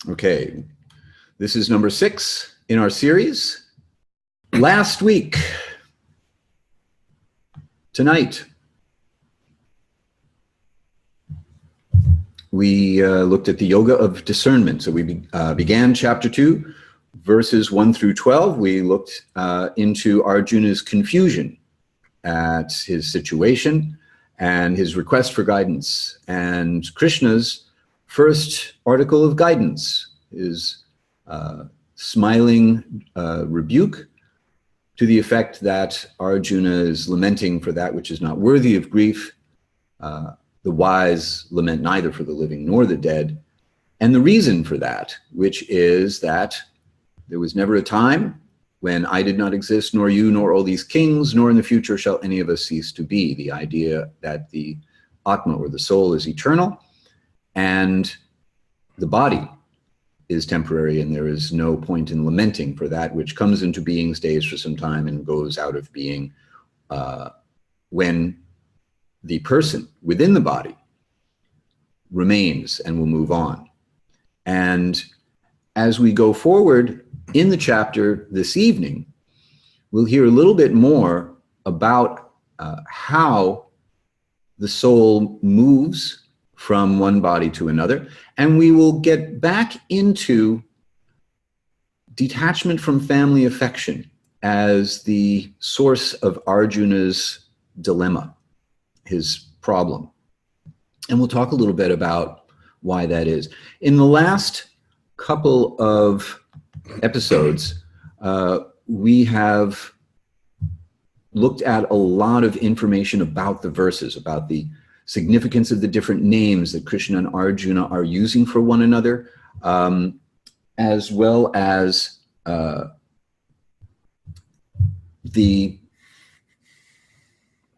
Okay, this is number 6 in our series. Last week, tonight, we looked at the yoga of discernment. So we began chapter 2, verses 1 through 12. We looked into Arjuna's confusion at his situation and his request for guidance, and Krishna's first article of guidance, his smiling rebuke to the effect that Arjuna is lamenting for that which is not worthy of grief. The wise lament neither for the living nor the dead. And the reason for that, which is that there was never a time when I did not exist, nor you, nor all these kings, nor in the future shall any of us cease to be. The idea that the Atma, or the soul, is eternal, and the body is temporary, and there is no point in lamenting for that which comes into being, stays for some time, and goes out of being when the person within the body remains and will move on. And as we go forward in the chapter this evening, we'll hear a little bit more about how the soul moves from one body to another, and we will get back into detachment from family affection as the source of Arjuna's dilemma, his problem. And we'll talk a little bit about why that is. In the last couple of episodes, we have looked at a lot of information about the verses, about the significance of the different names that Krishna and Arjuna are using for one another, as well as the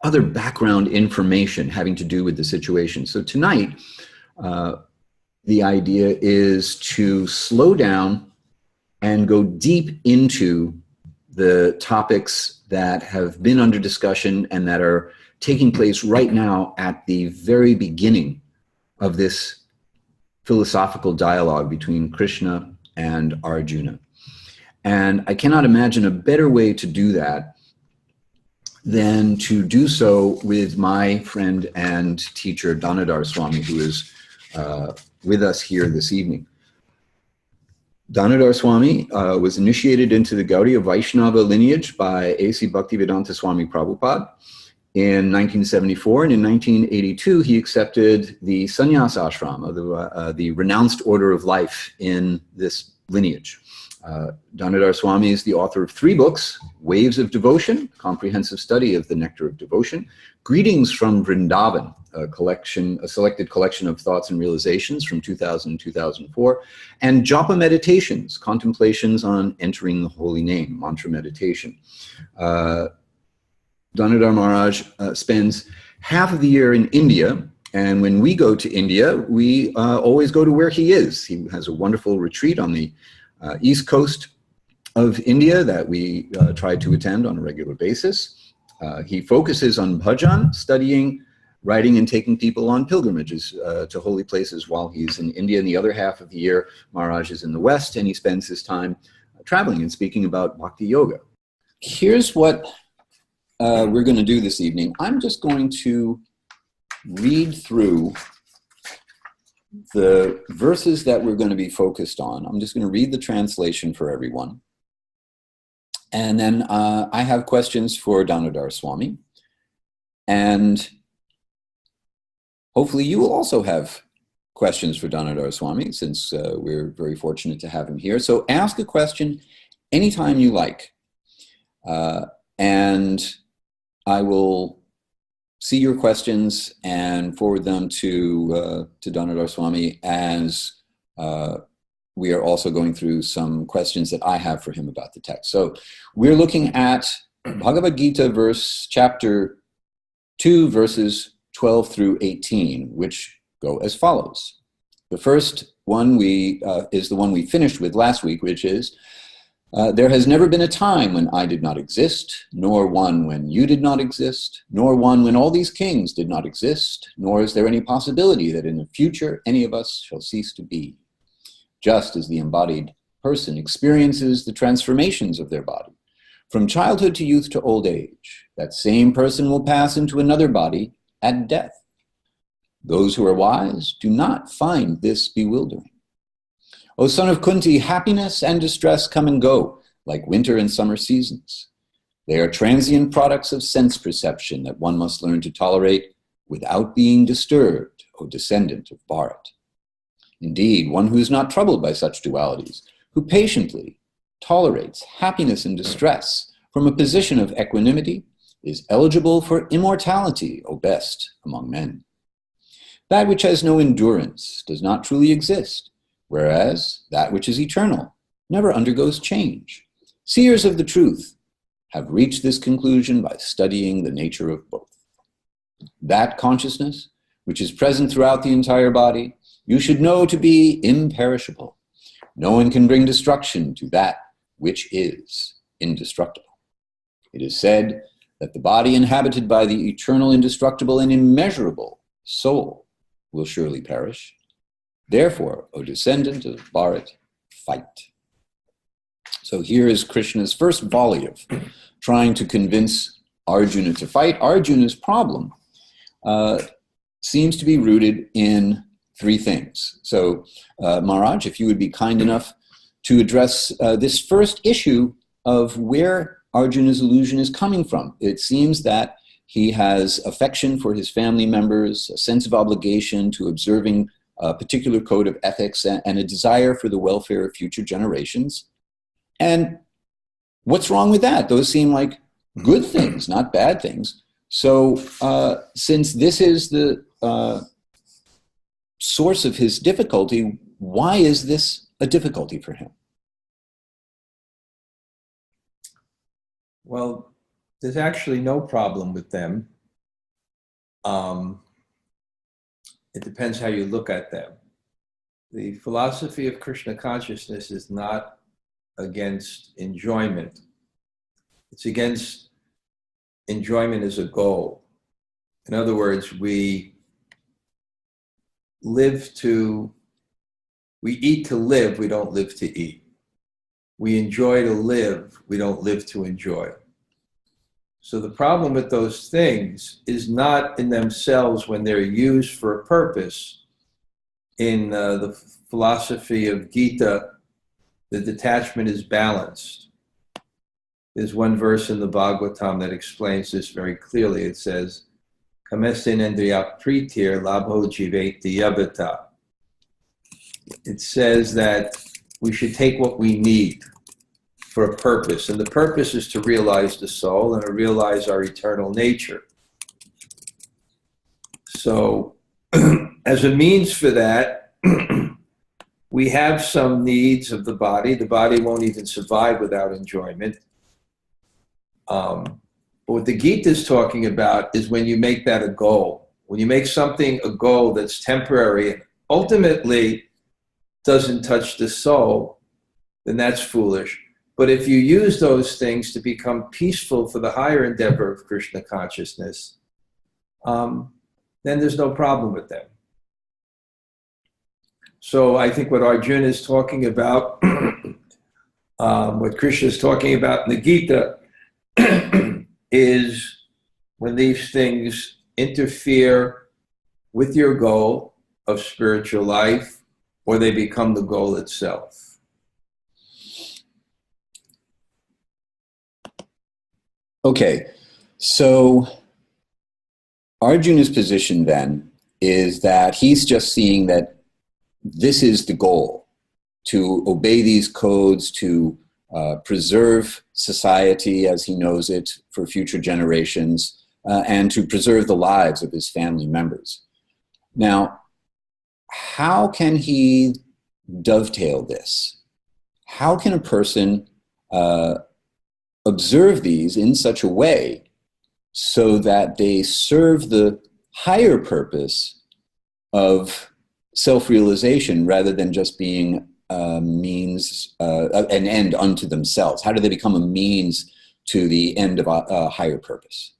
other background information having to do with the situation. So tonight, the idea is to slow down and go deep into the topics that have been under discussion and that are taking place right now at the very beginning of this philosophical dialogue between Krishna and Arjuna. And I cannot imagine a better way to do that than to do so with my friend and teacher, Dhanurdhara Swami, who is with us here this evening. Dhanurdhara Swami was initiated into the Gaudiya Vaishnava lineage by A.C. Bhaktivedanta Swami Prabhupada in 1974, and in 1982 he accepted the sannyas ashrama, the renounced order of life in this lineage. Dhanurdhara Swami is the author of 3 books: Waves of Devotion, comprehensive study of the nectar of devotion; Greetings from Vrindavan, a selected collection of thoughts and realizations from 2000 and 2004; and Japa Meditations, contemplations on entering the holy name, mantra meditation. Dhanurdhara Maharaj spends half of the year in India, and when we go to India, we always go to where he is. He has a wonderful retreat on the east coast of India that we try to attend on a regular basis. He focuses on bhajan, studying, writing, and taking people on pilgrimages to holy places while he's in India. And the other half of the year, Maharaj is in the West, and he spends his time traveling and speaking about bhakti yoga. Here's what we're going to do this evening. I'm just going to read through the verses that we're going to be focused on. I'm just going to read the translation for everyone. And then I have questions for Dhanurdhara Swami. And hopefully you will also have questions for Dhanurdhara Swami, since we're very fortunate to have him here. So ask a question anytime you like. And I will see your questions and forward them to Dhanurdhara Swami, as we are also going through some questions that I have for him about the text. So we're looking at Bhagavad-gita chapter 2, verses 12 through 18, which go as follows. The first one is the one we finished with last week, which is, there has never been a time when I did not exist, nor one when you did not exist, nor one when all these kings did not exist, nor is there any possibility that in the future any of us shall cease to be. just as the embodied person experiences the transformations of their body. From childhood to youth to old age, that same person will pass into another body at death. Those who are wise do not find this bewildering. O son of Kunti, happiness and distress come and go, like winter and summer seasons. They are transient products of sense perception that one must learn to tolerate without being disturbed, O descendant of Bharat. Indeed, one who is not troubled by such dualities, who patiently tolerates happiness and distress from a position of equanimity, is eligible for immortality, O best among men. That which has no endurance does not truly exist, whereas that which is eternal never undergoes change. Seers of the truth have reached this conclusion by studying the nature of both. That consciousness, which is present throughout the entire body, you should know to be imperishable. No one can bring destruction to that which is indestructible. It is said that the body inhabited by the eternal, indestructible, and immeasurable soul will surely perish. Therefore, O descendant of Bharat, fight. So here is Krishna's first volley of trying to convince Arjuna to fight. Arjuna's problem seems to be rooted in three things. So, Maharaj, if you would be kind enough to address this first issue of where Arjuna's illusion is coming from. It seems that he has affection for his family members, a sense of obligation to observing a particular code of ethics, and a desire for the welfare of future generations. And what's wrong with that? Those seem like good things, not bad things. So since this is the source of his difficulty, why is this a difficulty for him? Well, there's actually no problem with them. It depends how you look at them. The philosophy of Krishna consciousness is not against enjoyment. It's against enjoyment as a goal. In other words, we eat to live, we don't live to eat. We enjoy to live, we don't live to enjoy. So the problem with those things is not in themselves when they're used for a purpose. In the philosophy of Gita, the detachment is balanced. There's one verse in the Bhagavatam that explains this very clearly. It says, Kamestinendriya pritir labho jiveti yabata. It says that we should take what we need for a purpose, and the purpose is to realize the soul and to realize our eternal nature. So, as a means for that, we have some needs of the body. The body won't even survive without enjoyment. But what the Gita is talking about is when you make that a goal. When you make something a goal that's temporary and ultimately doesn't touch the soul, then that's foolish. But if you use those things to become peaceful for the higher endeavor of Krishna consciousness, then there's no problem with them. So I think what Arjuna is talking about, what Krishna is talking about in the Gita, is when these things interfere with your goal of spiritual life, or they become the goal itself. Okay, so Arjuna's position then is that he's just seeing that this is the goal, to obey these codes, to preserve society as he knows it for future generations, and to preserve the lives of his family members. Now, how can he dovetail this? How can a person observe these in such a way so that they serve the higher purpose of self-realization rather than just being a means, an end unto themselves? How do they become a means to the end of a higher purpose?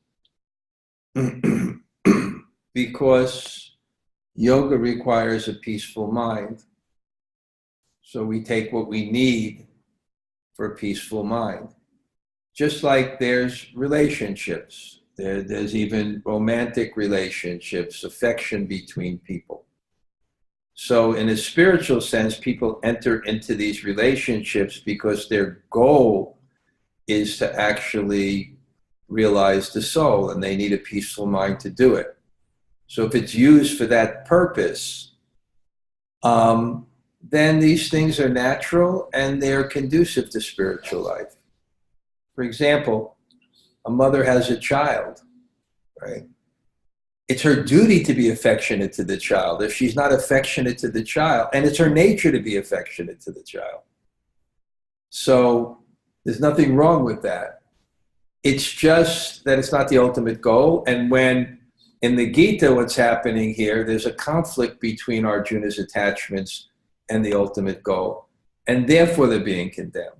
Because yoga requires a peaceful mind. So we take what we need for a peaceful mind. Just like there's relationships, there's even romantic relationships, affection between people. So in a spiritual sense, people enter into these relationships because their goal is to actually realize the soul, and they need a peaceful mind to do it. So if it's used for that purpose, then these things are natural and they're conducive to spiritual life. For example, a mother has a child, right? It's her duty to be affectionate to the child. If she's not affectionate to the child, and it's her nature to be affectionate to the child. So there's nothing wrong with that. It's just that it's not the ultimate goal. And when in the Gita, what's happening here, there's a conflict between Arjuna's attachments and the ultimate goal. And therefore they're being condemned.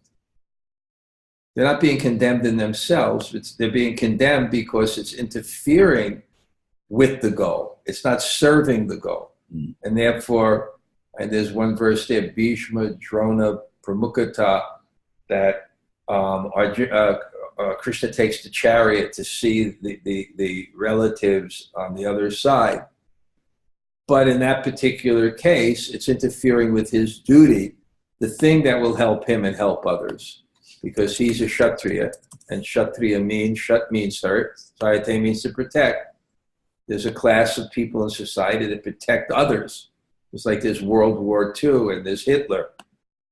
They're not being condemned in themselves. They're being condemned because it's interfering with the goal. It's not serving the goal. Mm. And therefore, and there's one verse there, Bhishma, Drona, Pramukhata, that Krishna takes the chariot to see the relatives on the other side. But in that particular case, it's interfering with his duty, the thing that will help him and help others. Because he's a Kshatriya, and Kshatriya means, Shat means hurt, Sayate means to protect. There's a class of people in society that protect others. It's like there's World War II, and there's Hitler,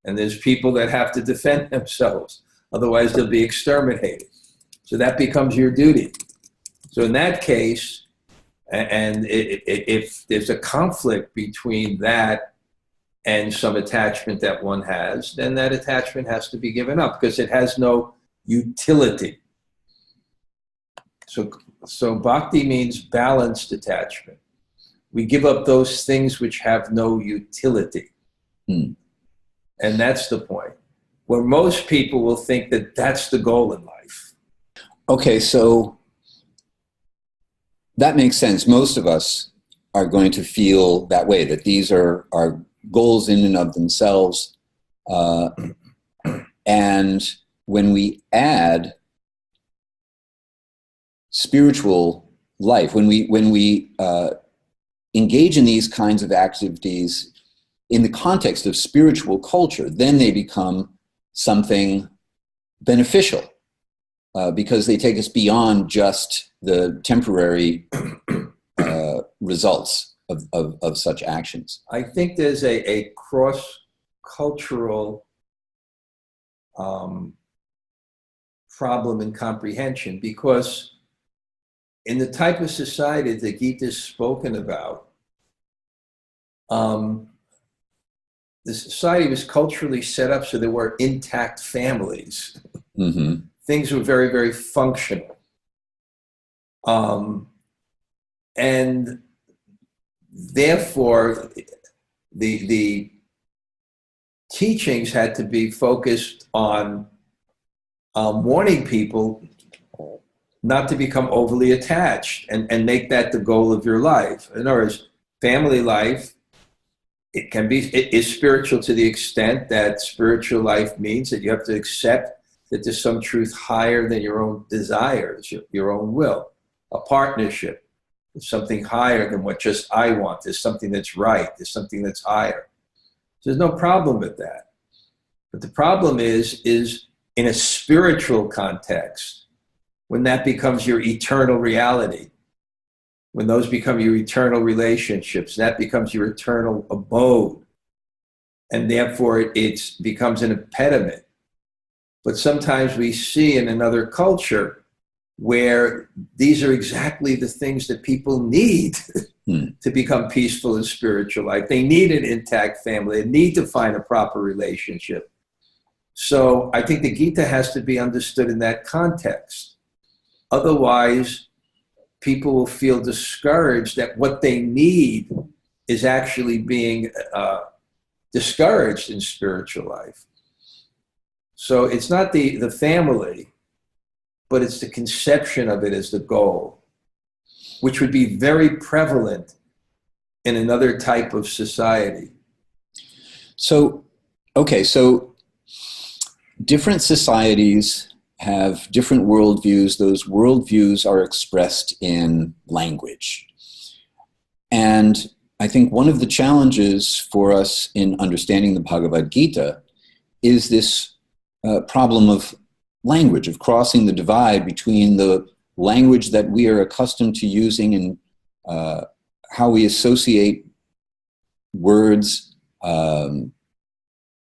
and there's people that have to defend themselves. Otherwise, they'll be exterminated. So that becomes your duty. So in that case, and if there's a conflict between that and some attachment that one has, then that attachment has to be given up because it has no utility. So bhakti means balanced attachment. We give up those things which have no utility. And that's the point. Where most people will think that that's the goal in life. Okay, so that makes sense. Most of us are going to feel that way, that these are goals in and of themselves. And when we add spiritual life, when we engage in these kinds of activities in the context of spiritual culture, then they become something beneficial because they take us beyond just the temporary results of such actions. I think there's a cross-cultural problem in comprehension, because in the type of society that Gita is spoken about, the society was culturally set up so there were intact families. Mm-hmm. Things were very, very functional. And therefore, the teachings had to be focused on warning people not to become overly attached and make that the goal of your life. In other words, family life, it is spiritual to the extent that spiritual life means that you have to accept that there's some truth higher than your own desires, your own will. A partnership is something higher than what just I want. There's something that's right. There's something that's higher. So there's no problem with that. But the problem is in a spiritual context, when that becomes your eternal reality, when those become your eternal relationships, that becomes your eternal abode. And therefore it becomes an impediment. But sometimes we see in another culture where these are exactly the things that people need to become peaceful in spiritual life. They need an intact family. They need to find a proper relationship. So I think the Gita has to be understood in that context. Otherwise, people will feel discouraged that what they need is actually being discouraged in spiritual life. So it's not the family, but it's the conception of it as the goal, which would be very prevalent in another type of society. So Okay, so different societies have different worldviews. Those worldviews are expressed in language. And I think one of the challenges for us in understanding the Bhagavad-gita is this problem of language, of crossing the divide between the language that we are accustomed to using and how we associate words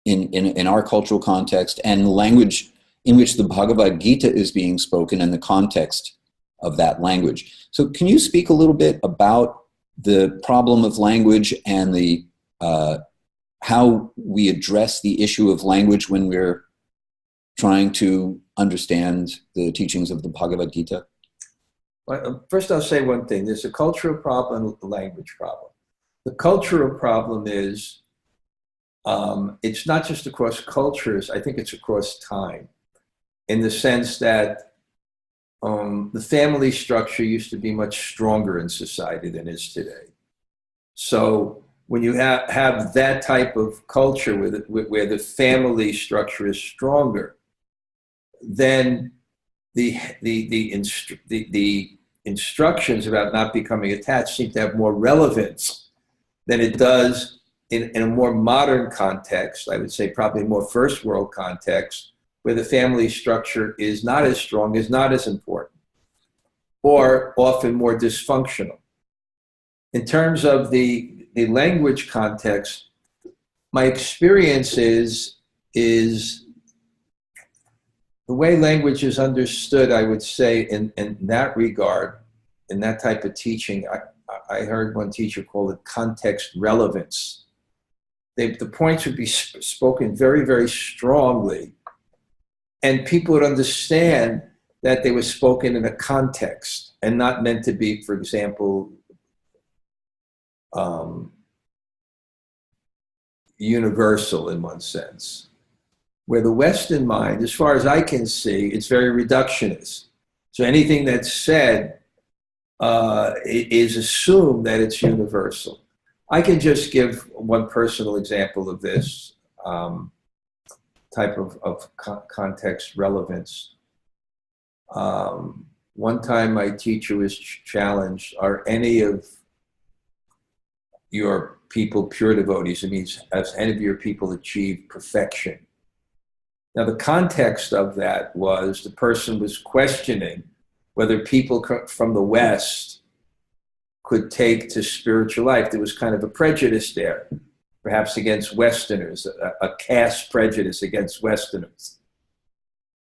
in our cultural context, and the language in which the Bhagavad-gita is being spoken and the context of that language. So can you speak a little bit about the problem of language and the how we address the issue of language when we're trying to understand the teachings of the Bhagavad-gita? Well, first, I'll say one thing. There's a cultural problem, a language problem. The cultural problem is it's not just across cultures. I think it's across time, in the sense that the family structure used to be much stronger in society than it is today. So when you have that type of culture where the family structure is stronger, then the instructions about not becoming attached seem to have more relevance than it does in a more modern context. I would say probably more first world context, where the family structure is not as strong, is not as important, or often more dysfunctional. In terms of the language context, my experience is the way language is understood, I would say, in that regard, in that type of teaching, I heard one teacher call it context relevance. The points would be spoken very, very strongly, and people would understand that they were spoken in a context and not meant to be, for example, universal in one sense. Where the Western mind, as far as I can see, it's very reductionist. So anything that's said is assumed that it's universal. I can just give one personal example of this type of context relevance. One time my teacher was challenged, are any of your people pure devotees? It means, has any of your people achieved perfection? Now, the context of that was the person was questioning whether people from the West could take to spiritual life. There was kind of a prejudice there, perhaps against Westerners, a caste prejudice against Westerners.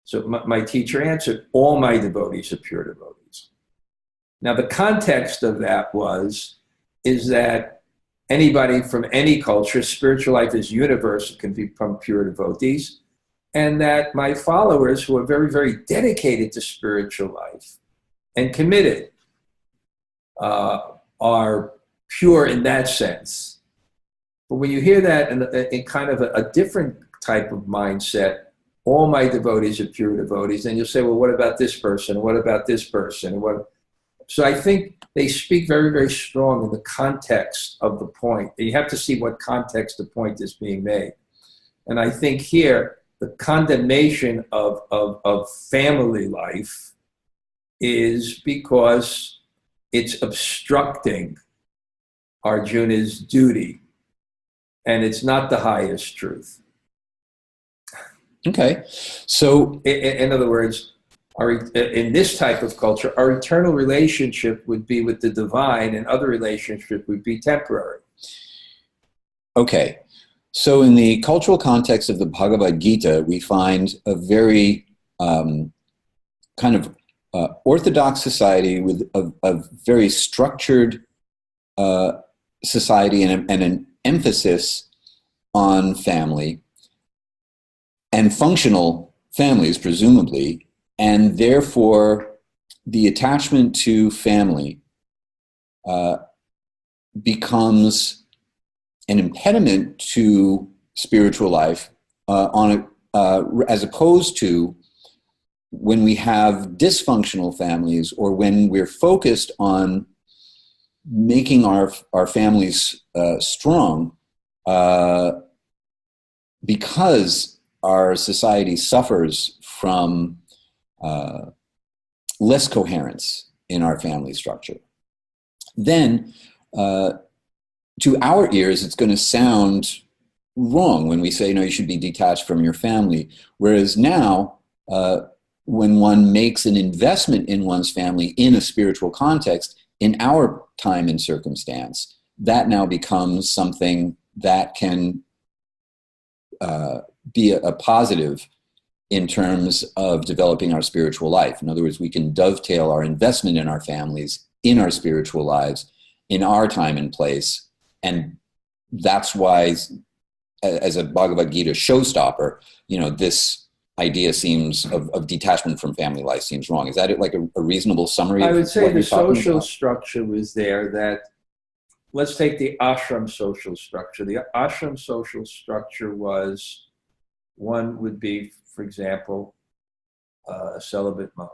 So my teacher answered, all my devotees are pure devotees. Now, the context of that is that anybody from any culture, spiritual life is universal, can become pure devotees. And that my followers, who are very, very dedicated to spiritual life and committed, are pure in that sense. But when you hear that in kind of a different type of mindset, all my devotees are pure devotees, then you'll say, well, what about this person? What about this person? So I think they speak very, very strong in the context of the point. And you have to see what context the point is being made. And I think here, the condemnation of family life is because it's obstructing Arjuna's duty, and it's not the highest truth. Okay, so in other words, in this type of culture, our eternal relationship would be with the divine, and other relationship would be temporary. Okay. So in the cultural context of the Bhagavad-gita, we find a very kind of orthodox society with a very structured society and an emphasis on family and functional families, presumably, and therefore the attachment to family becomes an impediment to spiritual life as opposed to when we have dysfunctional families, or when we're focused on making our families strong, because our society suffers from less coherence in our family structure, then to our ears, it's going to sound wrong when we say, no, you should be detached from your family. Whereas now, when one makes an investment in one's family in a spiritual context, in our time and circumstance, that now becomes something that can be a positive in terms of developing our spiritual life. In other words, we can dovetail our investment in our families, in our spiritual lives, in our time and place. And that's why, as a Bhagavad-gita showstopper, this idea seems of detachment from family life seems wrong. Is that like a reasonable summary? I would say what the you're talking social about? structure was there that, let's take the ashram social structure. The ashram social structure was, one would be, for example, a celibate monk,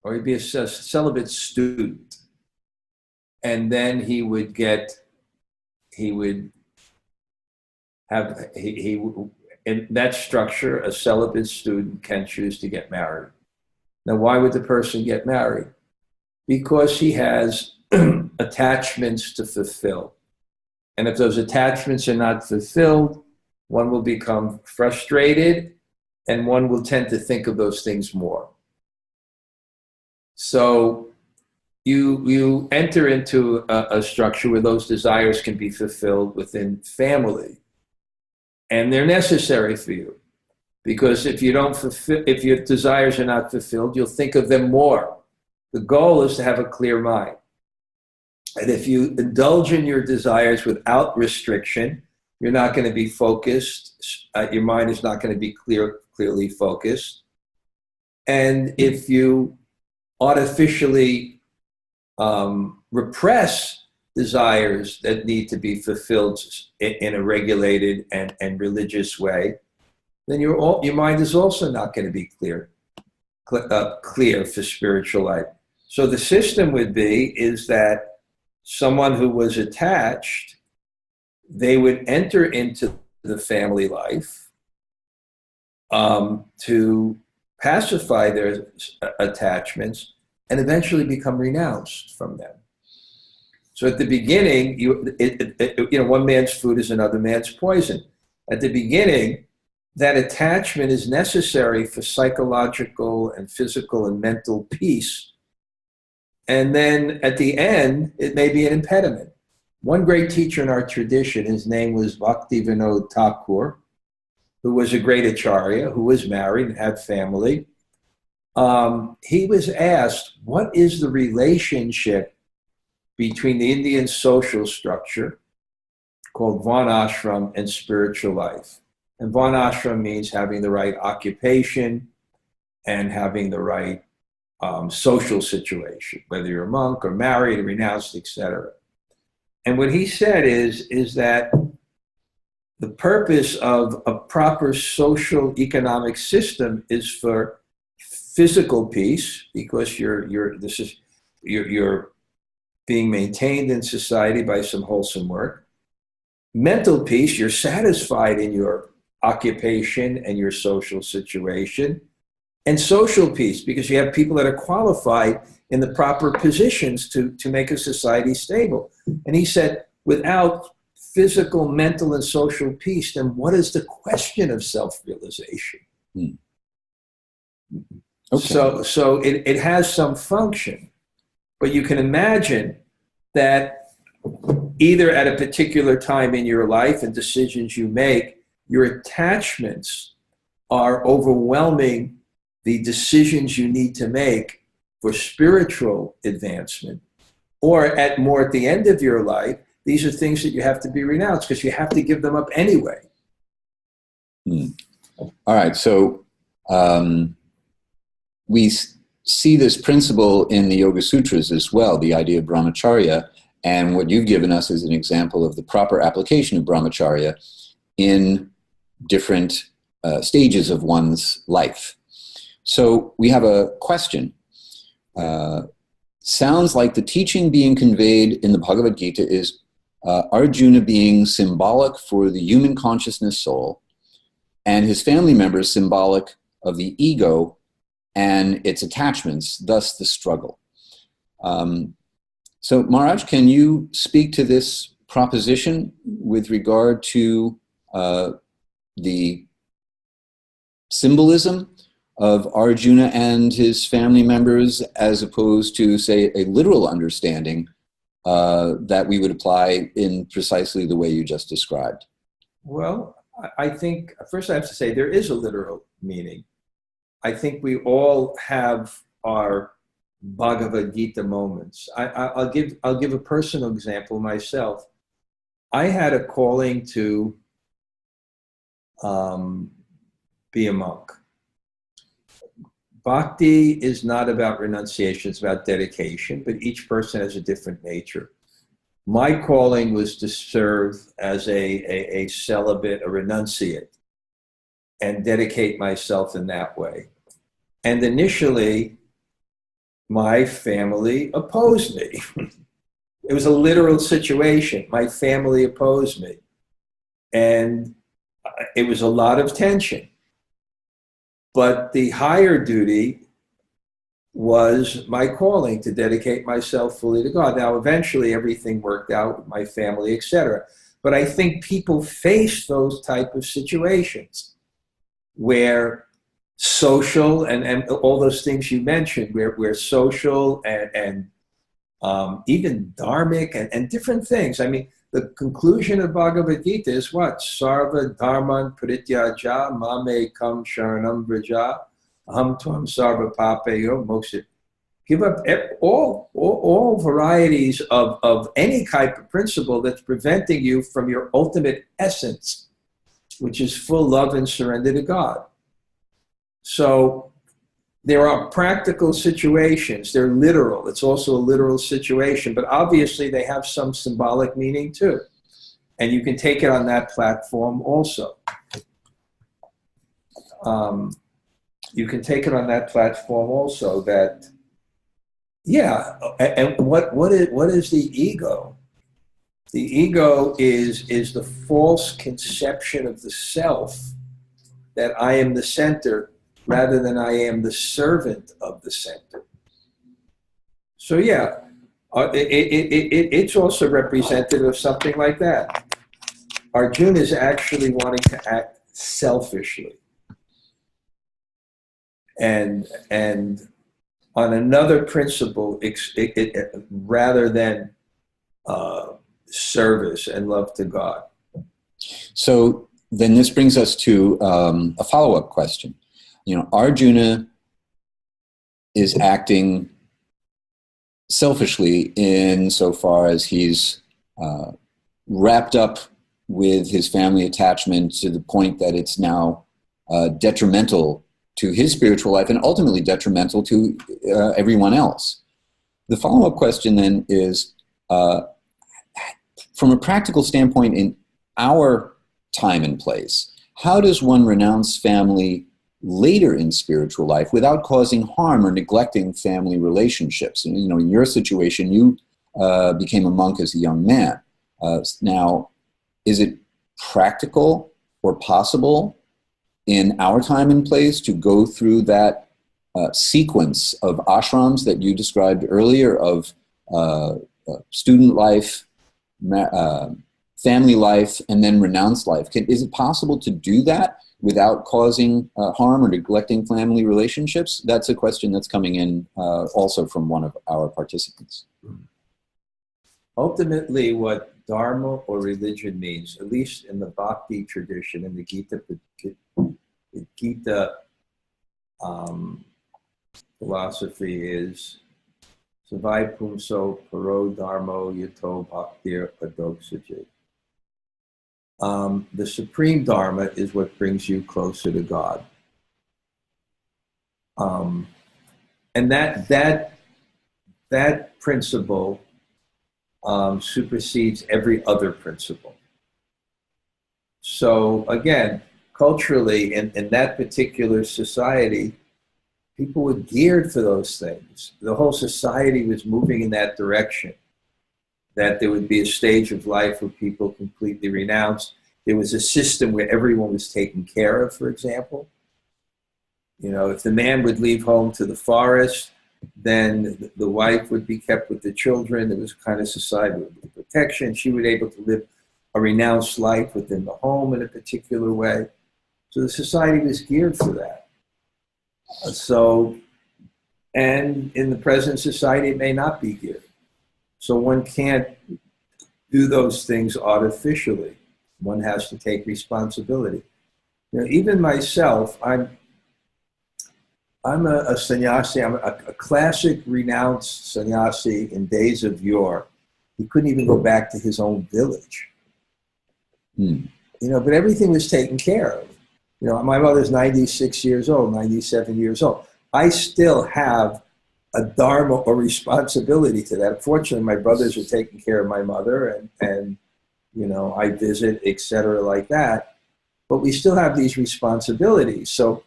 or he'd be a celibate student. And then he would have, in that structure, a celibate student can choose to get married. Now, why would the person get married? Because he has attachments to fulfill. And if those attachments are not fulfilled, one will become frustrated and one will tend to think of those things more. So you enter into a structure where those desires can be fulfilled within family. And they're necessary for you. Because if if your desires are not fulfilled, you'll think of them more. The goal is to have a clear mind. And if you indulge in your desires without restriction, you're not going to be focused. Your mind is not going to be clearly focused. And if you artificially repress desires that need to be fulfilled in a regulated and religious way, then your mind is also not going to be clear for spiritual life. So the system would be is that someone who was attached, they would enter into the family life to pacify their attachments and eventually become renounced from them. So at the beginning, one man's food is another man's poison. At the beginning, that attachment is necessary for psychological and physical and mental peace. And then at the end, it may be an impediment. One great teacher in our tradition, his name was Bhaktivinoda Thakur, who was a great acharya, who was married and had family. He was asked, what is the relationship between the Indian social structure called varnashram and spiritual life? And varnashram means having the right occupation and having the right social situation, whether you're a monk or married or renounced, etc. And what he said is that the purpose of a proper social economic system is for physical peace, because you're being maintained in society by some wholesome work. Mental peace, you're satisfied in your occupation and your social situation. And social peace, because you have people that are qualified in the proper positions to make a society stable. And he said, without physical, mental, and social peace, then what is the question of self-realization? Okay. So it has some function, but you can imagine that either at a particular time in your life and decisions you make, your attachments are overwhelming the decisions you need to make for spiritual advancement, or at the end of your life, these are things that you have to be renounced because you have to give them up anyway. All right, so we see this principle in the Yoga Sutras as well, the idea of brahmacharya, and what you've given us is an example of the proper application of brahmacharya in different stages of one's life. So we have a question. Sounds like the teaching being conveyed in the Bhagavad-gita is Arjuna being symbolic for the human consciousness soul, and his family members symbolic of the ego and its attachments, thus the struggle. So Maharaj, can you speak to this proposition with regard to the symbolism of Arjuna and his family members, as opposed to, say, a literal understanding that we would apply in precisely the way you just described? Well, I think, first I have to say, there is a literal meaning. I think we all have our Bhagavad-gita moments. I'll give a personal example myself. I had a calling to be a monk. Bhakti is not about renunciation, it's about dedication, but each person has a different nature. My calling was to serve as a celibate, a renunciate, and dedicate myself in that way. And initially, my family opposed me. It was a literal situation. My family opposed me. And it was a lot of tension. But the higher duty was my calling to dedicate myself fully to God. Now, eventually, everything worked out with my family, etc. But I think people face those type of situations where social and all those things you mentioned, where social and even dharmic and different things. I mean, the conclusion of Bhagavad-gita is what? Sarva dharman parityaja mame kam sharanam vraja aham tvam sarva papeyo moksha. Give up all varieties of any type of principle that's preventing you from your ultimate essence, which is full love and surrender to God. So there are practical situations. They're literal. It's also a literal situation, but obviously they have some symbolic meaning too. And you can take it on that platform also. You can take it on that platform also that, yeah, and what is the ego? The ego is the false conception of the self that I am the center rather than I am the servant of the center. So yeah, it's also representative of something like that. Arjuna is actually wanting to act selfishly. And on another principle, rather than service and love to God. So then this brings us to a follow-up question. You know, Arjuna is acting selfishly insofar as he's wrapped up with his family attachment to the point that it's now detrimental to his spiritual life and ultimately detrimental to everyone else. The follow-up question then is, from a practical standpoint in our time and place, how does one renounce family later in spiritual life without causing harm or neglecting family relationships? And, you know, in your situation, you became a monk as a young man. Now, is it practical or possible in our time and place to go through that sequence of ashrams that you described earlier of student life, family life, and then renounced life? Is it possible to do that without causing harm or neglecting family relationships? That's a question that's coming in also from one of our participants. Ultimately, what dharma or religion means, at least in the Bhakti tradition, in the Gita philosophy, is Savai Pumso Paro Dharmo Yato Bhaktir Adoksaji. The supreme dharma is what brings you closer to God. And that principle supersedes every other principle. So again, culturally, in that particular society, people were geared for those things. The whole society was moving in that direction, that there would be a stage of life where people completely renounced. There was a system where everyone was taken care of, for example. You know, if the man would leave home to the forest, then the wife would be kept with the children. There was a kind of society with protection. She would be able to live a renounced life within the home in a particular way. So the society was geared for that. And in the present society, it may not be geared. So one can't do those things artificially. One has to take responsibility. You know, even myself, I'm a sannyasi. I'm a classic renounced sannyasi in days of yore. He couldn't even go back to his own village. You know, but everything was taken care of. You know, my mother's 96 years old, 97 years old. I still have a dharma or responsibility to that. Fortunately, my brothers are taking care of my mother, and you know, I visit, etc., like that. But we still have these responsibilities. So,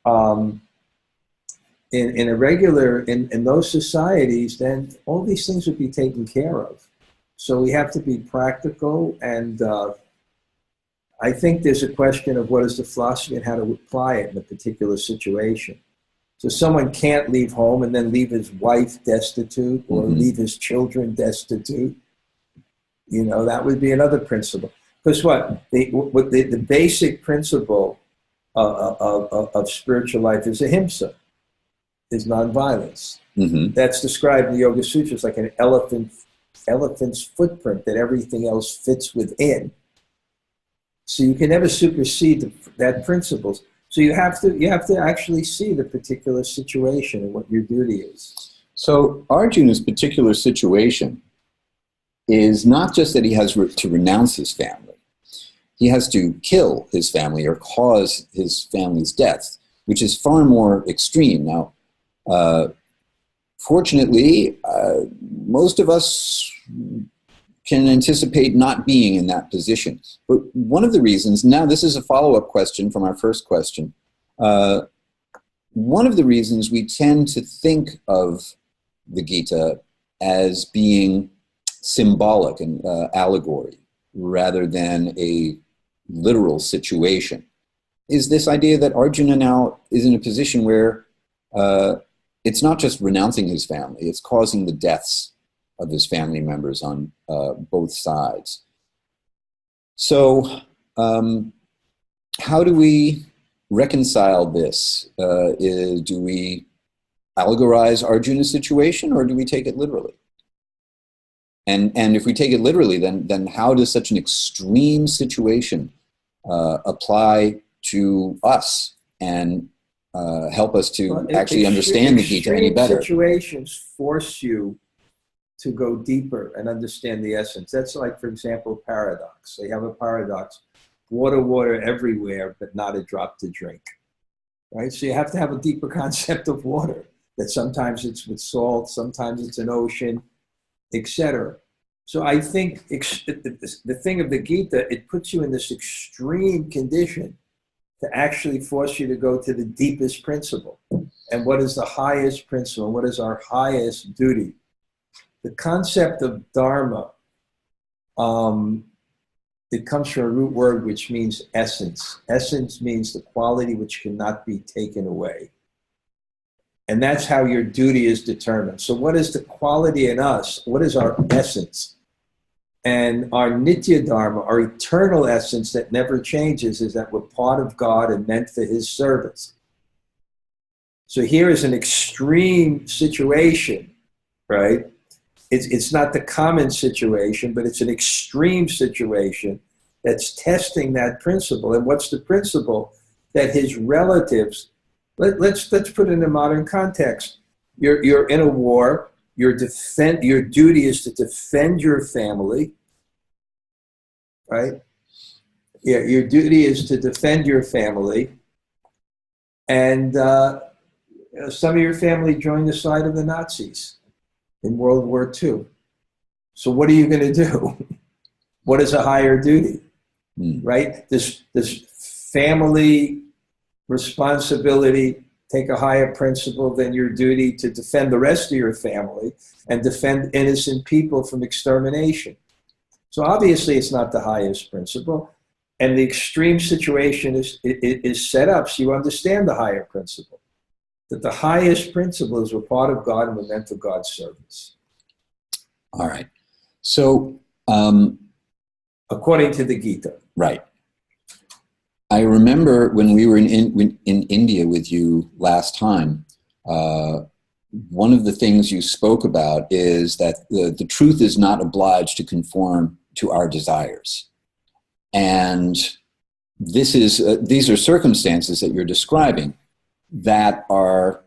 in those societies, then all these things would be taken care of. So we have to be practical, and I think there's a question of what is the philosophy and how to apply it in a particular situation. So someone can't leave home and then leave his wife destitute or leave his children destitute. You know, that would be another principle. Because the basic principle of spiritual life is ahimsa, is nonviolence. That's described in the Yoga Sutras like an elephant's footprint that everything else fits within. So you can never supersede that principle. So you have to actually see the particular situation and what your duty is. So Arjuna's particular situation is not just that he has to renounce his family. He has to kill his family or cause his family's death, which is far more extreme. Now, fortunately, most of us can anticipate not being in that position. But one of the reasons, now this is a follow-up question from our first question, one of the reasons we tend to think of the Gita as being symbolic and allegory rather than a literal situation is this idea that Arjuna now is in a position where it's not just renouncing his family, it's causing the deaths of his family members on both sides. So how do we reconcile this? Do we allegorize Arjuna's situation, or do we take it literally? And if we take it literally, then how does such an extreme situation apply to us and help us to actually understand the Gita any better? Situations force you to go deeper and understand the essence. That's like, for example, paradox. They have a paradox: water everywhere, but not a drop to drink. Right? So you have to have a deeper concept of water, that sometimes it's with salt, sometimes it's an ocean, etc. So I think the thing of the Gita, it puts you in this extreme condition to actually force you to go to the deepest principle. And what is the highest principle? What is our highest duty? The concept of dharma, it comes from a root word which means essence. Essence means the quality which cannot be taken away. And that's how your duty is determined. So what is the quality in us? What is our essence? And our nitya dharma, our eternal essence that never changes, is that we're part of God and meant for his service. So here is an extreme situation, right? It's not the common situation, but it's an extreme situation that's testing that principle. And what's the principle? That his relatives, let's put it in a modern context. You're in a war. Your duty is to defend your family, right? Yeah, your duty is to defend your family. And some of your family joined the side of the Nazis in World War II. So what are you going to do? What is a higher duty, right? This family responsibility take a higher principle than your duty to defend the rest of your family and defend innocent people from extermination. So obviously it's not the highest principle. And the extreme situation is set up so you understand the higher principle. That the highest principle is we're part of God and we're meant for God's service. All right. So, according to the Gita. Right. I remember when we were in India with you last time, one of the things you spoke about is that the truth is not obliged to conform to our desires. And these are circumstances that you're describing that are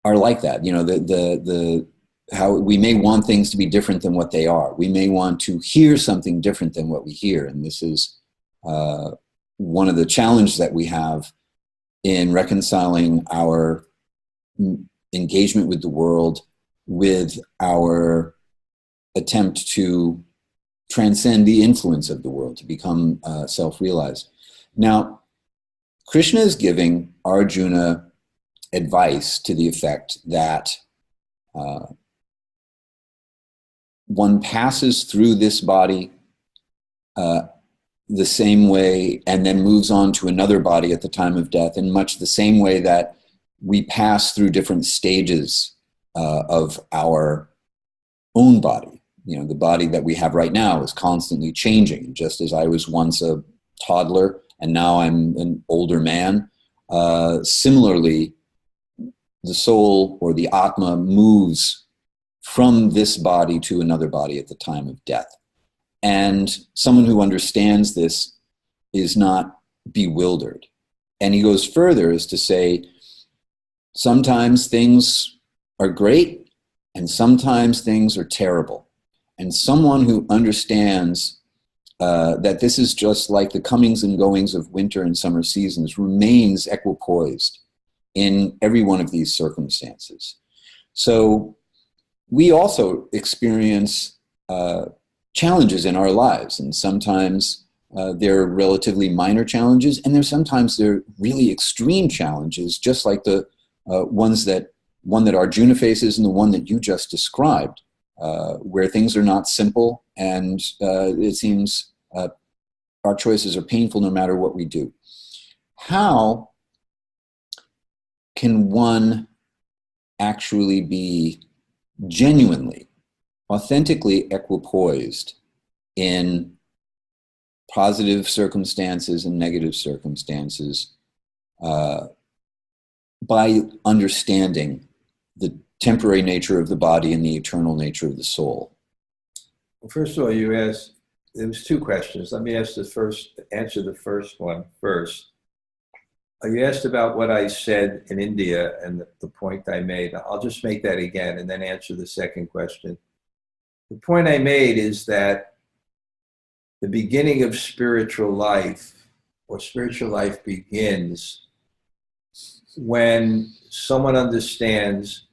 like that. You know, how we may want things to be different than what they are. We may want to hear something different than what we hear. And this is one of the challenges that we have in reconciling our engagement with the world with our attempt to transcend the influence of the world, to become self-realized. Now, Krishna is giving Arjuna advice to the effect that one passes through this body the same way and then moves on to another body at the time of death, in much the same way that we pass through different stages of our own body. You know, the body that we have right now is constantly changing. Just as I was once a toddler and now I'm an older man, similarly, the soul or the Atma moves from this body to another body at the time of death. And someone who understands this is not bewildered. And he goes further as to say, sometimes things are great and sometimes things are terrible. And someone who understands that this is just like the comings and goings of winter and summer seasons remains equipoised in every one of these circumstances. So we also experience challenges in our lives, and sometimes they're relatively minor challenges, and sometimes they're really extreme challenges, just like the one that Arjuna faces and the one that you just described, where things are not simple, and it seems our choices are painful no matter what we do. How can one actually be genuinely, authentically equipoised in positive circumstances and negative circumstances by understanding the temporary nature of the body and the eternal nature of the soul? Well, first of all, you asked, there was two questions. Let me answer the first one first. You asked about what I said in India and the point I made. I'll just make that again and then answer the second question. The point I made is that the beginning of spiritual life, or spiritual life begins when someone understands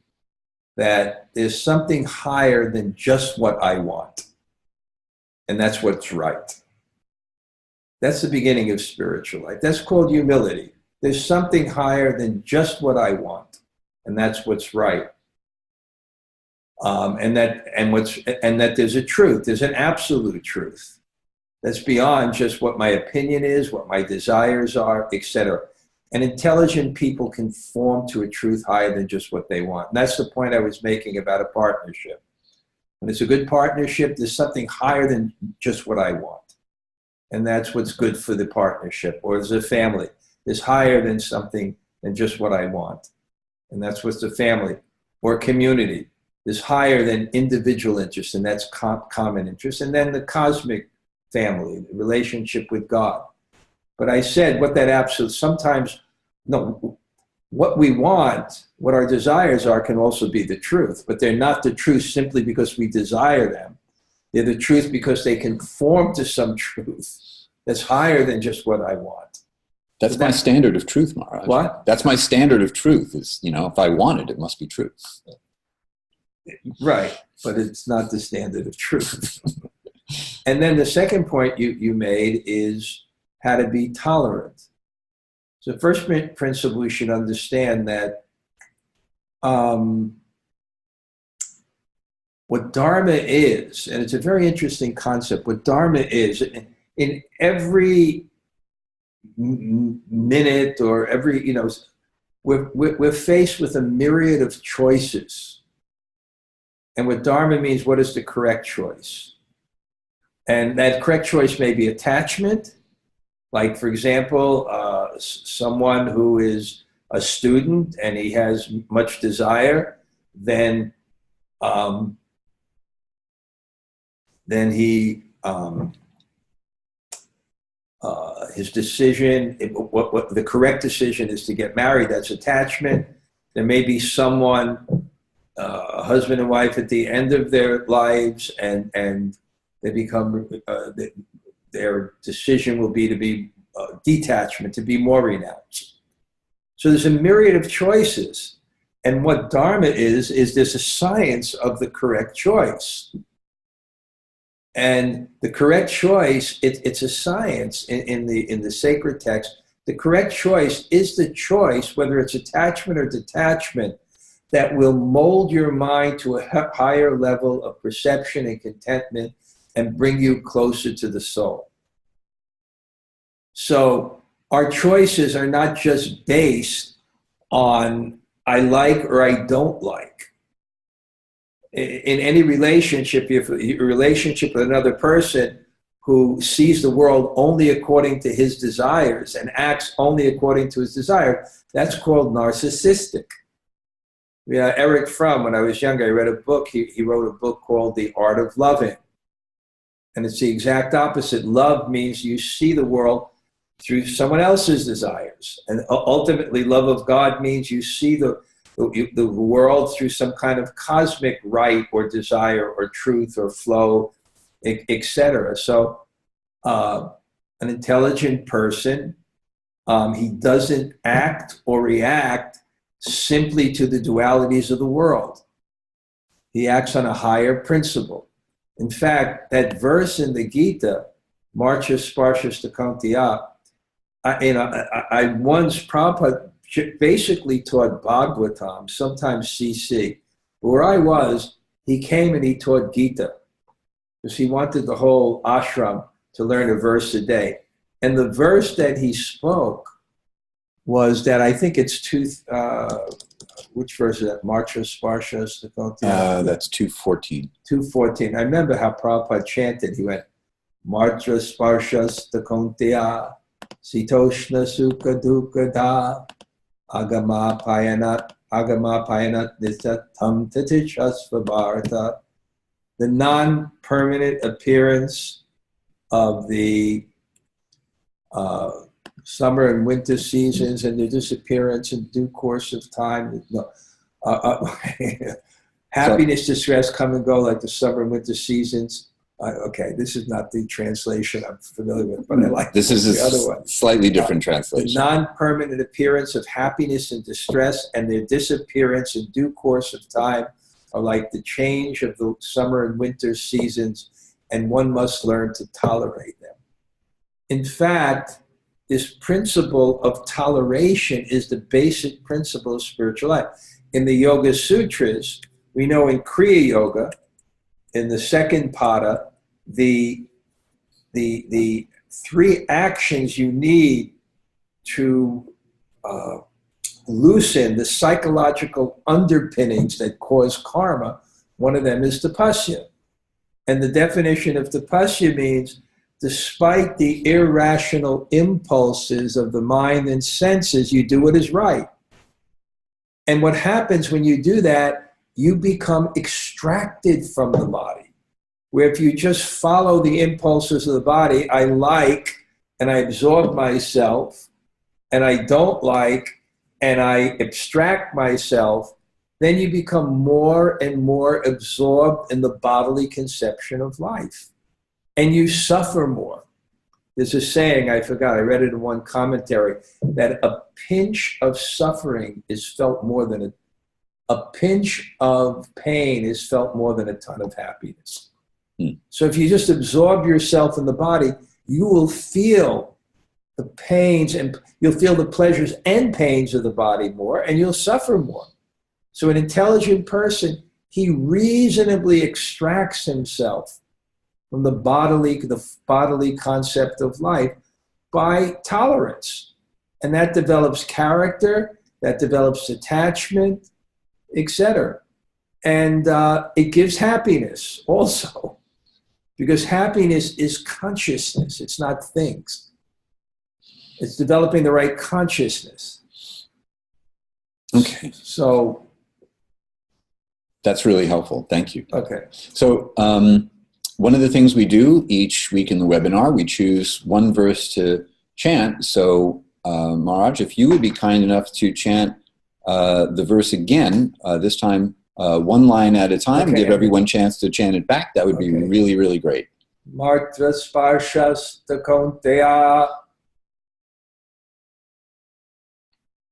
that there's something higher than just what I want. And that's what's right. That's the beginning of spiritual life. That's called humility. There's something higher than just what I want, and that's what's right. And that there's a truth. There's an absolute truth that's beyond just what my opinion is, what my desires are, etc. And intelligent people conform to a truth higher than just what they want. And that's the point I was making about a partnership. When it's a good partnership, there's something higher than just what I want. And that's what's good for the partnership. Or as a family, is higher than something than just what I want. And that's what's the family. Or community is higher than individual interest, and that's common interest. And then the cosmic family, the relationship with God. But I said what that absolute, sometimes, no, what we want, what our desires are can also be the truth, but they're not the truth simply because we desire them. They're the truth because they conform to some truth that's higher than just what I want. That's my standard of truth, Maharaj. What? That's my standard of truth is, if I want it, it must be true. Right, but it's not the standard of truth. And then the second point you made is how to be tolerant. So the first principle, we should understand that what Dharma is, and it's a very interesting concept, what Dharma is, in every minute or every, we're faced with a myriad of choices. And what Dharma means, what is the correct choice? And that correct choice may be attachment. Like, for example, someone who is a student and he has much desire, then he his decision, what the correct decision is to get married. That's attachment. There may be someone, a husband and wife at the end of their lives, and they become their decision will be to be detachment, to be more renounced. So there's a myriad of choices, and what Dharma is there's a science of the correct choice. And the correct choice, it's a science in the sacred text. The correct choice is the choice, whether it's attachment or detachment, that will mold your mind to a higher level of perception and contentment and bring you closer to the soul. So our choices are not just based on I like or I don't like. In any relationship, if a relationship with another person who sees the world only according to his desires and acts only according to his desire, that's called narcissistic. Yeah, Eric Fromm, when I was younger, I read a book. He wrote a book called The Art of Loving. And it's the exact opposite. Love means you see the world through someone else's desires. And ultimately, love of God means you see the world through some kind of cosmic right or desire or truth or flow, etc. So an intelligent person, he doesn't act or react simply to the dualities of the world. He acts on a higher principle. In fact, that verse in the Gita, Marcha Sparshas Takantiya, I once, Prabhupada basically taught Bhagavatam, sometimes CC. Where I was, he came and he taught Gita because he wanted the whole ashram to learn a verse a day. And the verse that he spoke was that, I think it's which verse is that? Marcha Sparshas Takantiya? That's 2:14. 2:14. I remember how Prabhupada chanted. He went, Marcha Sparshas Takantiya, Sitoshna Sukha Dukkha Da, Agama Payanat Nitya Tam Tatishasva Bharata. The non-permanent appearance of the summer and winter seasons and their disappearance in due course of time. No. Happiness, distress, come and go like the summer and winter seasons. Okay, this is not the translation I'm familiar with, but I like this. Is the other one. Slightly different translation. The non-permanent appearance of happiness and distress and their disappearance in due course of time are like the change of the summer and winter seasons, and one must learn to tolerate them. In fact, this principle of toleration is the basic principle of spiritual life. In the Yoga Sutras, we know in Kriya Yoga, in the second pada, the three actions you need to loosen the psychological underpinnings that cause karma, one of them is tapasya. And the definition of tapasya means, despite the irrational impulses of the mind and senses, you do what is right. And what happens when you do that, you become extracted from the body. Where if you just follow the impulses of the body, I like and I absorb myself, and I don't like and I abstract myself, then you become more and more absorbed in the bodily conception of life. And you suffer more. There's a saying, I forgot, I read it in one commentary, that a pinch of suffering is felt more than a pinch of pain is felt more than a ton of happiness. So if you just absorb yourself in the body, you will feel the pains, and you'll feel the pleasures and pains of the body more, and you'll suffer more. So an intelligent person, he reasonably extracts himself from the bodily concept of life by tolerance. And that develops character, that develops attachment, etc. And it gives happiness also, because happiness is consciousness, it's not things. It's developing the right consciousness. Okay. So that's really helpful. Thank you. Okay. So one of the things we do each week in the webinar, we choose one verse to chant. So Maharaj, if you would be kind enough to chant the verse again, this time one line at a time, give everyone a chance to chant it back, that would be really, really great. Martra sparshasta kaunteya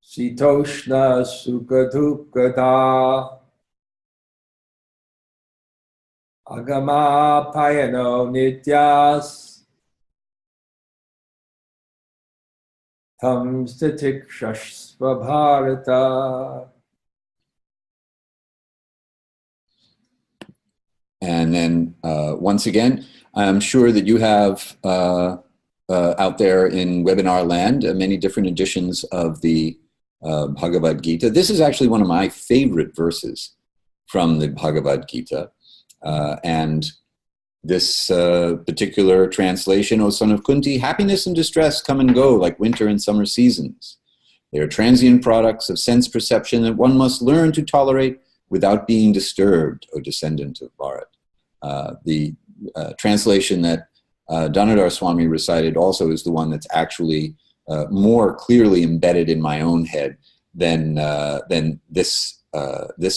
sitoshna sukadukada agama payano nityas tam statikshashva bharata. And then once again, I'm sure that you have out there in webinar land many different editions of the Bhagavad-gita. This is actually one of my favorite verses from the Bhagavad-gita. And this particular translation, O son of Kunti, happiness and distress come and go like winter and summer seasons. They are transient products of sense perception that one must learn to tolerate without being disturbed, O descendant of Bharat. The translation that Dhanurdhara Swami recited also is the one that's actually more clearly embedded in my own head than this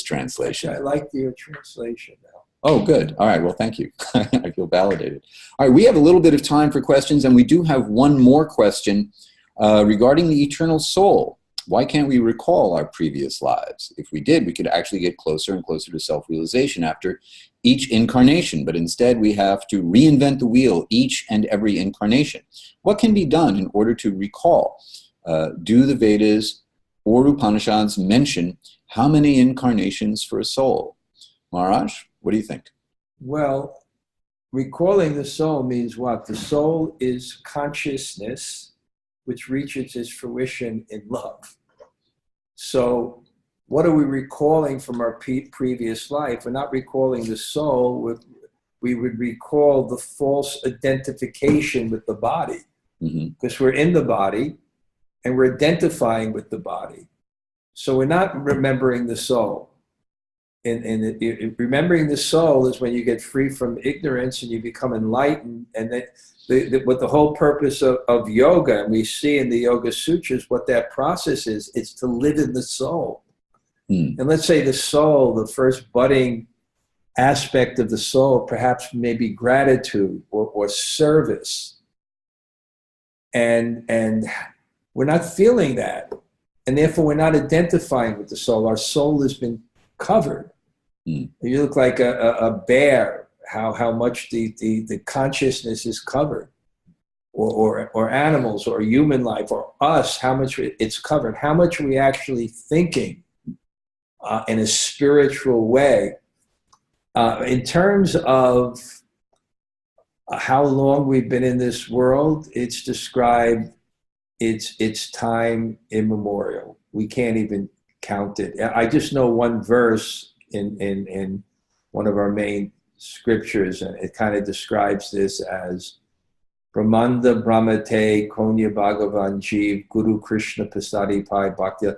translation. I like your translation now. Oh, good. All right. Well, thank you. I feel validated. All right. We have a little bit of time for questions, and we do have one more question regarding the eternal soul. Why can't we recall our previous lives? If we did, we could actually get closer and closer to self-realization after each incarnation, but instead we have to reinvent the wheel each and every incarnation. What can be done in order to recall? Do the Vedas or Upanishads mention how many incarnations for a soul? Maharaj, what do you think? Well, recalling the soul means what? The soul is consciousness which reaches its fruition in love. So what are we recalling from our previous life? We're not recalling the soul. We would recall the false identification with the body, because we're in the body and we're identifying with the body. So we're not remembering the soul. And remembering the soul is when you get free from ignorance and you become enlightened. And that what the whole purpose of yoga, and we see in the Yoga Sutras what that process is, it's to live in the soul. And let's say the soul, the first budding aspect of the soul, perhaps maybe gratitude or service. And we're not feeling that. And therefore we're not identifying with the soul. Our soul has been covered. You look like a bear, how much the consciousness is covered. Or animals, or human life, or us, how much it's covered. How much are we actually thinking in a spiritual way? In terms of how long we've been in this world, it's described, it's time immemorial. We can't even count it. I just know one verse in one of our main scriptures, and it kind of describes this as Brahmanda Brahmate Konya Bhagavan Jeev Guru Krishna Pasadi Pai Bhakti.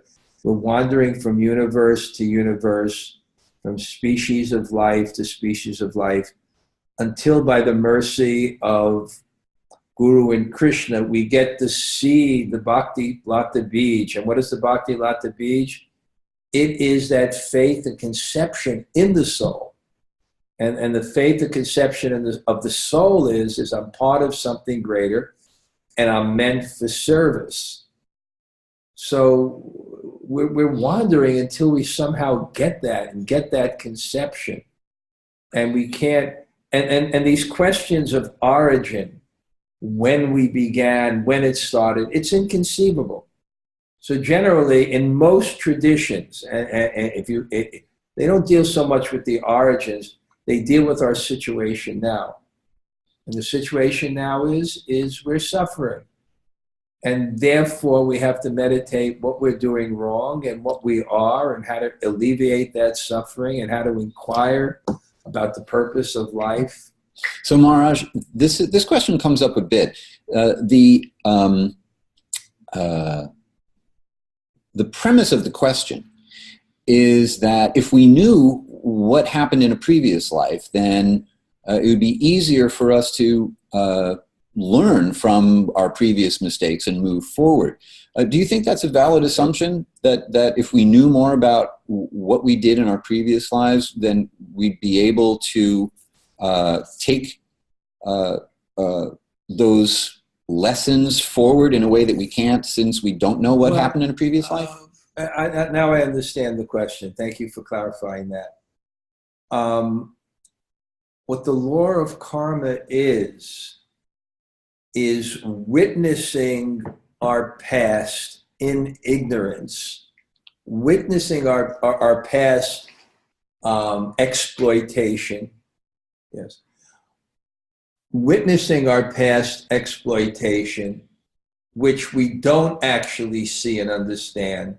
We're wandering from universe to universe, from species of life to species of life, until by the mercy of Guru and Krishna, we get to see the Bhakti Lata Bij. And what is the Bhakti Lata Bij? It is that faith and conception in the soul. And the faith and conception of the soul is I'm part of something greater and I'm meant for service. So we're wandering until we somehow get that and get that conception. And we can't, and these questions of origin when we began, when it started. It's inconceivable. So generally, in most traditions, they don't deal so much with the origins, they deal with our situation now. And the situation now is we're suffering. And therefore, we have to meditate what we're doing wrong and what we are and how to alleviate that suffering and how to inquire about the purpose of life. So Maharaj, this question comes up a bit. The premise of the question is that if we knew what happened in a previous life, then it would be easier for us to learn from our previous mistakes and move forward. Do you think that's a valid assumption, that if we knew more about what we did in our previous lives, then we'd be able to take those lessons forward in a way that we can't, since we don't know what happened in a previous life? Now I understand the question. Thank you for clarifying that. What the law of karma is witnessing our past in ignorance, witnessing our past exploitation. Yes. Witnessing our past exploitation, which we don't actually see and understand,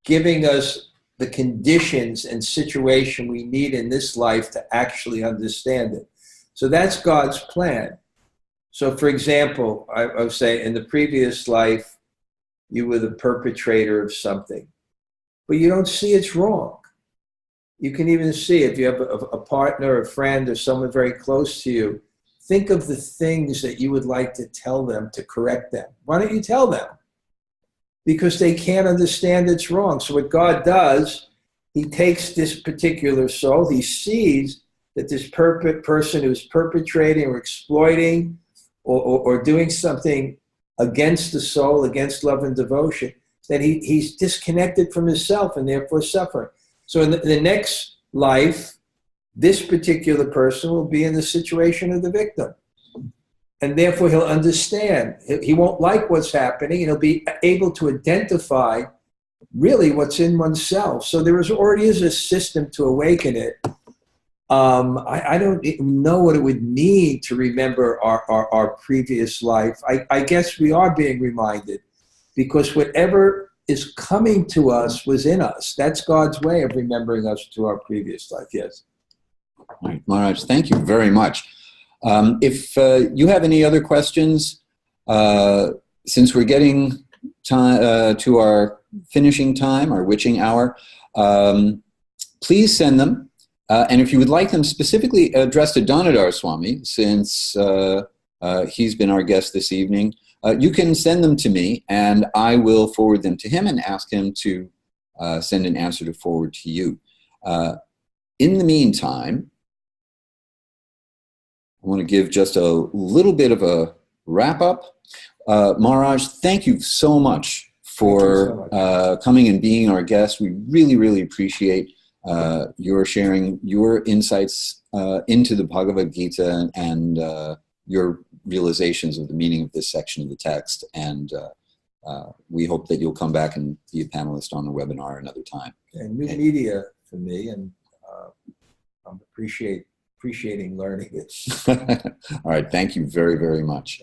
giving us the conditions and situation we need in this life to actually understand it. So that's God's plan. So for example, I would say in the previous life, you were the perpetrator of something, but you don't see it's wrong. You can even see if you have a partner, a friend, or someone very close to you, think of the things that you would like to tell them to correct them. Why don't you tell them? Because they can't understand it's wrong. So what God does, he takes this particular soul, he sees that this person who's perpetrating or exploiting or doing something against the soul, against love and devotion, that he's disconnected from himself and therefore suffering. So in the next life, this particular person will be in the situation of the victim. And therefore he'll understand. He won't like what's happening, and he'll be able to identify really what's in oneself. So there already is a system to awaken it. I don't know what it would mean to remember our previous life. I guess we are being reminded, because whatever is coming to us was in us. That's God's way of remembering us to our previous life. Yes. All right, Maharaj, thank you very much. If you have any other questions, since we're getting to our finishing time, our witching hour, please send them. And if you would like them specifically addressed to Dhanurdhara Swami, since he's been our guest this evening, you can send them to me, and I will forward them to him and ask him to send an answer to forward to you. In the meantime, I want to give just a little bit of a wrap-up. Maharaj, thank you so much for coming and being our guest. We really, really appreciate your sharing your insights into the Bhagavad-gita and your realizations of the meaning of this section of the text. And we hope that you'll come back and be a panelist on the webinar another time. And new media for me, and I'm appreciating learning it. All right, thank you very, very much.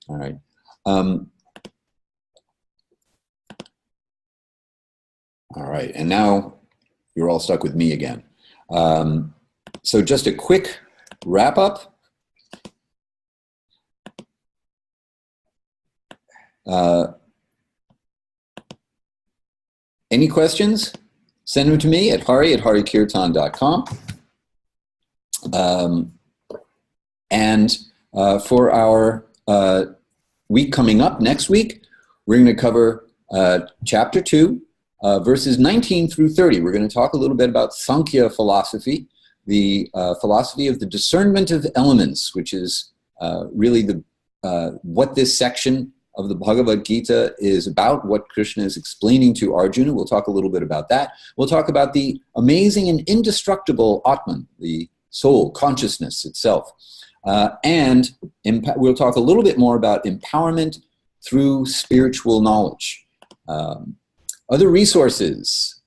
All right. All right, and now you're all stuck with me again. So just a quick wrap up. Any questions? Send them to me at Hari@Hari-kirtana.com. And for our week coming up next week, we're going to cover chapter 2, verses 19 through 30. We're going to talk a little bit about Sankhya philosophy, the philosophy of the discernment of elements, which is really what this section of the Bhagavad-gita is about, what Krishna is explaining to Arjuna. We'll talk a little bit about that. We'll talk about the amazing and indestructible Atman, the soul, consciousness itself. And we'll talk a little bit more about empowerment through spiritual knowledge. Other resources.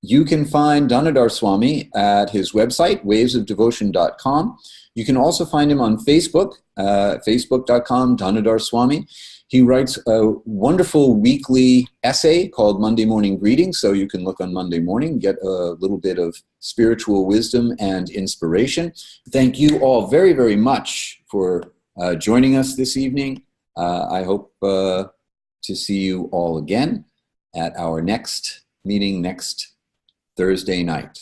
You can find Dhanurdhara Swami at his website, wavesofdevotion.com. You can also find him on Facebook, facebook.com, Dhanurdhara Swami. He writes a wonderful weekly essay called Monday Morning Greetings, so you can look on Monday morning, get a little bit of spiritual wisdom and inspiration. Thank you all very, very much for joining us this evening. I hope to see you all again at our next meeting next Thursday night.